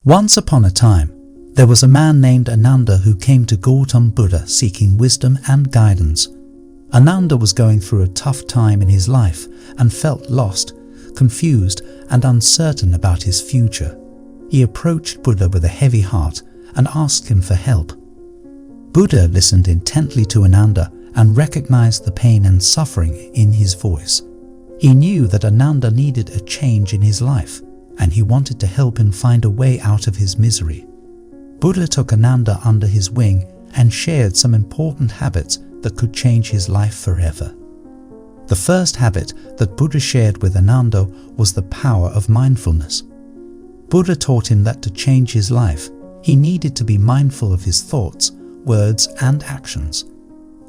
Once upon a time, there was a man named Ananda who came to Gautam Buddha seeking wisdom and guidance. Ananda was going through a tough time in his life and felt lost, confused, and uncertain about his future. He approached Buddha with a heavy heart and asked him for help. Buddha listened intently to Ananda and recognized the pain and suffering in his voice. He knew that Ananda needed a change in his life, and he wanted to help him find a way out of his misery. Buddha took Ananda under his wing and shared some important habits that could change his life forever. The first habit that Buddha shared with Ananda was the power of mindfulness. Buddha taught him that to change his life, he needed to be mindful of his thoughts, words, and actions.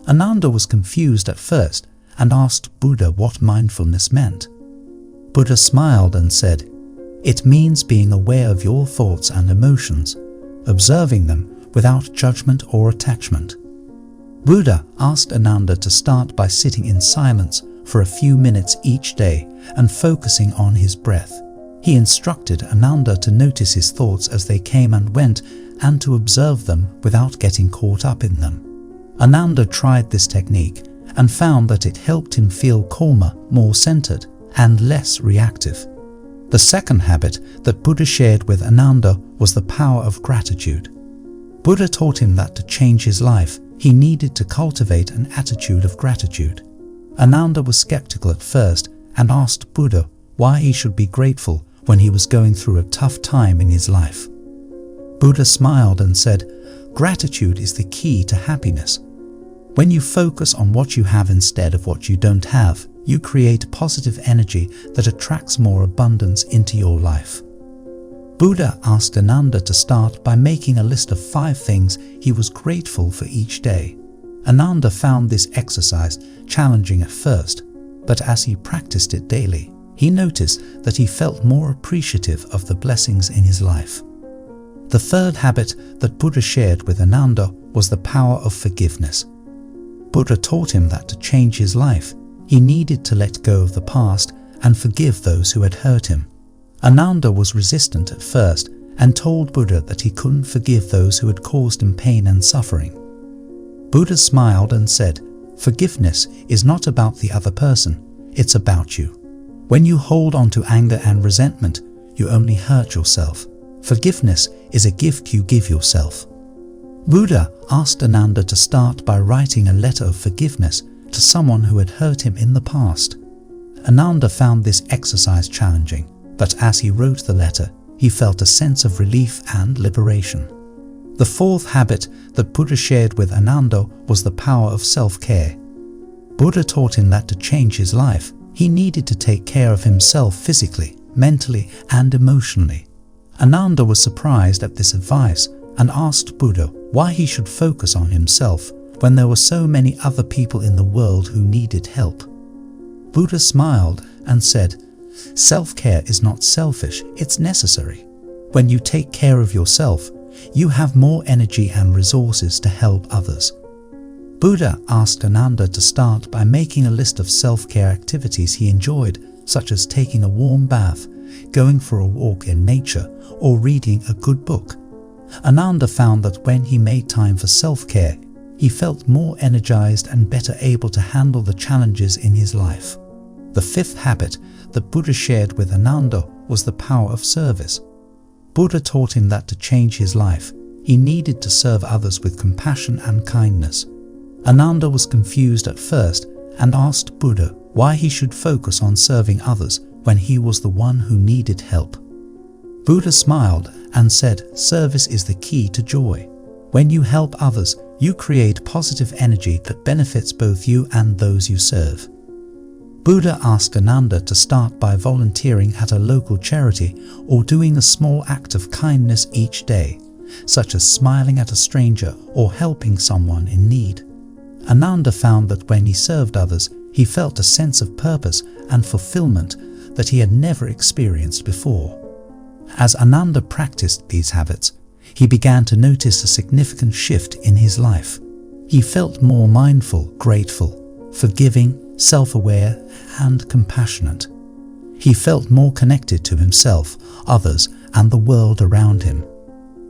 Ananda was confused at first and asked Buddha what mindfulness meant. Buddha smiled and said, "It means being aware of your thoughts and emotions, observing them without judgment or attachment." Buddha asked Ananda to start by sitting in silence for a few minutes each day and focusing on his breath. He instructed Ananda to notice his thoughts as they came and went and to observe them without getting caught up in them. Ananda tried this technique and found that it helped him feel calmer, more centered, and less reactive. The second habit that Buddha shared with Ananda was the power of gratitude. Buddha taught him that to change his life, he needed to cultivate an attitude of gratitude. Ananda was skeptical at first and asked Buddha why he should be grateful when he was going through a tough time in his life. Buddha smiled and said, "Gratitude is the key to happiness. When you focus on what you have instead of what you don't have, you create positive energy that attracts more abundance into your life." Buddha asked Ananda to start by making a list of 5 things he was grateful for each day. Ananda found this exercise challenging at first, but as he practiced it daily, he noticed that he felt more appreciative of the blessings in his life. The third habit that Buddha shared with Ananda was the power of forgiveness. Buddha taught him that to change his life, he needed to let go of the past and forgive those who had hurt him. Ananda was resistant at first and told Buddha that he couldn't forgive those who had caused him pain and suffering. Buddha smiled and said, "Forgiveness is not about the other person, it's about you. When you hold on to anger and resentment, you only hurt yourself. Forgiveness is a gift you give yourself." Buddha asked Ananda to start by writing a letter of forgiveness to someone who had hurt him in the past. Ananda found this exercise challenging, but as he wrote the letter, he felt a sense of relief and liberation. The fourth habit that Buddha shared with Ananda was the power of self-care. Buddha taught him that to change his life, he needed to take care of himself physically, mentally, and emotionally. Ananda was surprised at this advice and asked Buddha why he should focus on himself when there were so many other people in the world who needed help. Buddha smiled and said, "Self-care is not selfish, it's necessary. When you take care of yourself, you have more energy and resources to help others." Buddha asked Ananda to start by making a list of self-care activities he enjoyed, such as taking a warm bath, going for a walk in nature, or reading a good book. Ananda found that when he made time for self-care, he felt more energized and better able to handle the challenges in his life. The fifth habit that Buddha shared with Ananda was the power of service. Buddha taught him that to change his life, he needed to serve others with compassion and kindness. Ananda was confused at first and asked Buddha why he should focus on serving others when he was the one who needed help. Buddha smiled and said, "Service is the key to joy. When you help others, you create positive energy that benefits both you and those you serve." Buddha asked Ananda to start by volunteering at a local charity or doing a small act of kindness each day, such as smiling at a stranger or helping someone in need. Ananda found that when he served others, he felt a sense of purpose and fulfillment that he had never experienced before. As Ananda practiced these habits, he began to notice a significant shift in his life. He felt more mindful, grateful, forgiving, self-aware, and compassionate. He felt more connected to himself, others, and the world around him.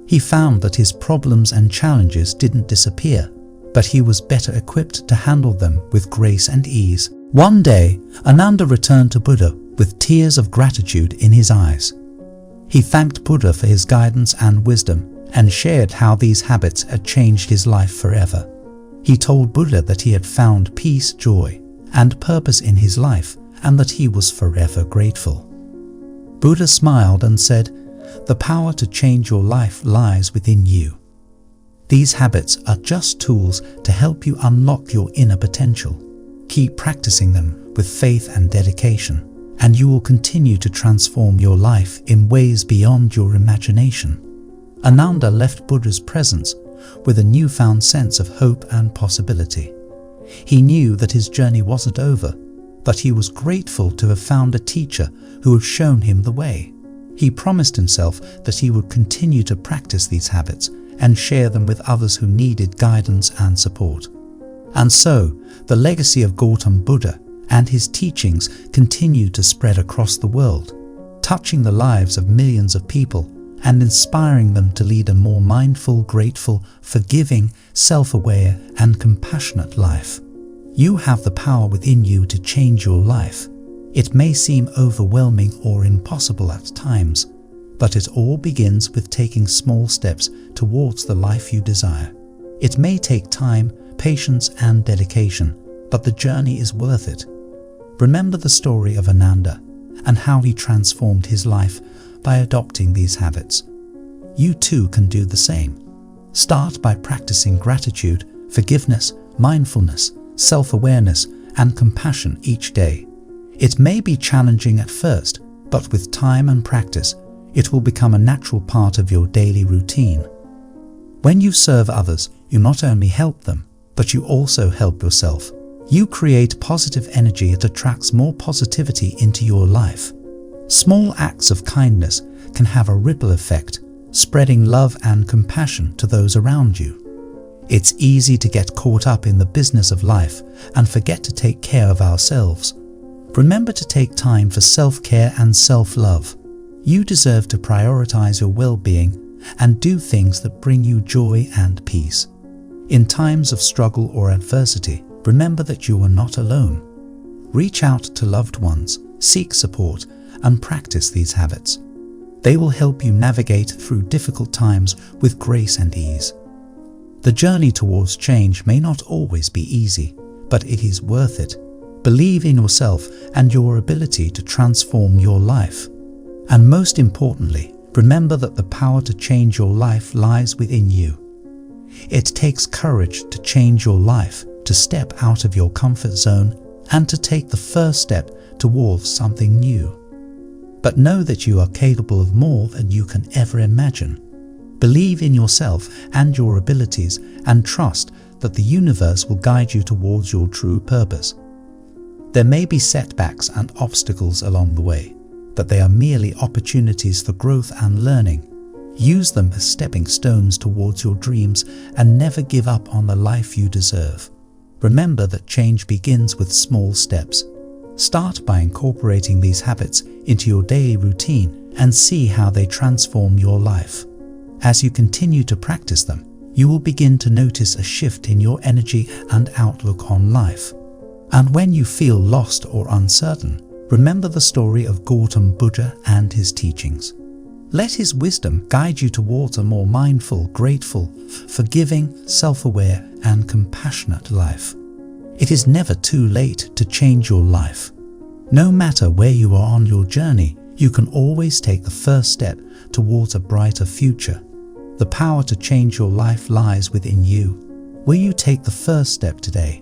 He found that his problems and challenges didn't disappear, but he was better equipped to handle them with grace and ease. One day, Ananda returned to Buddha with tears of gratitude in his eyes. He thanked Buddha for his guidance and wisdom and shared how these habits had changed his life forever. He told Buddha that he had found peace, joy, and purpose in his life and that he was forever grateful. Buddha smiled and said, "The power to change your life lies within you. These habits are just tools to help you unlock your inner potential. Keep practicing them with faith and dedication, and you will continue to transform your life in ways beyond your imagination." Ananda left Buddha's presence with a newfound sense of hope and possibility. He knew that his journey wasn't over, but he was grateful to have found a teacher who had shown him the way. He promised himself that he would continue to practice these habits and share them with others who needed guidance and support. And so, the legacy of Gautam Buddha and his teachings continued to spread across the world, touching the lives of millions of people and inspiring them to lead a more mindful, grateful, forgiving, self-aware, and compassionate life. You have the power within you to change your life. It may seem overwhelming or impossible at times, but it all begins with taking small steps towards the life you desire. It may take time, patience, and dedication, but the journey is worth it. Remember the story of Ananda and how he transformed his life by adopting these habits. You too can do the same. Start by practicing gratitude, forgiveness, mindfulness, self-awareness, and compassion each day. It may be challenging at first, but with time and practice, it will become a natural part of your daily routine. When you serve others, you not only help them, but you also help yourself. You create positive energy that attracts more positivity into your life. Small acts of kindness can have a ripple effect, spreading love and compassion to those around you. It's easy to get caught up in the business of life and forget to take care of ourselves. Remember to take time for self-care and self-love. You deserve to prioritize your well-being and do things that bring you joy and peace. In times of struggle or adversity, remember that you are not alone. Reach out to loved ones, seek support, and practice these habits. They will help you navigate through difficult times with grace and ease. The journey towards change may not always be easy, but it is worth it. Believe in yourself and your ability to transform your life. And most importantly, remember that the power to change your life lies within you. It takes courage to change your life, to step out of your comfort zone, and to take the first step towards something new. But know that you are capable of more than you can ever imagine. Believe in yourself and your abilities and trust that the universe will guide you towards your true purpose. There may be setbacks and obstacles along the way, but they are merely opportunities for growth and learning. Use them as stepping stones towards your dreams and never give up on the life you deserve. Remember that change begins with small steps. Start by incorporating these habits into your daily routine and see how they transform your life. As you continue to practice them, you will begin to notice a shift in your energy and outlook on life. And when you feel lost or uncertain, remember the story of Gautam Buddha and his teachings. Let his wisdom guide you towards a more mindful, grateful, forgiving, self-aware, and compassionate life. It is never too late to change your life. No matter where you are on your journey, you can always take the first step towards a brighter future. The power to change your life lies within you. Will you take the first step today?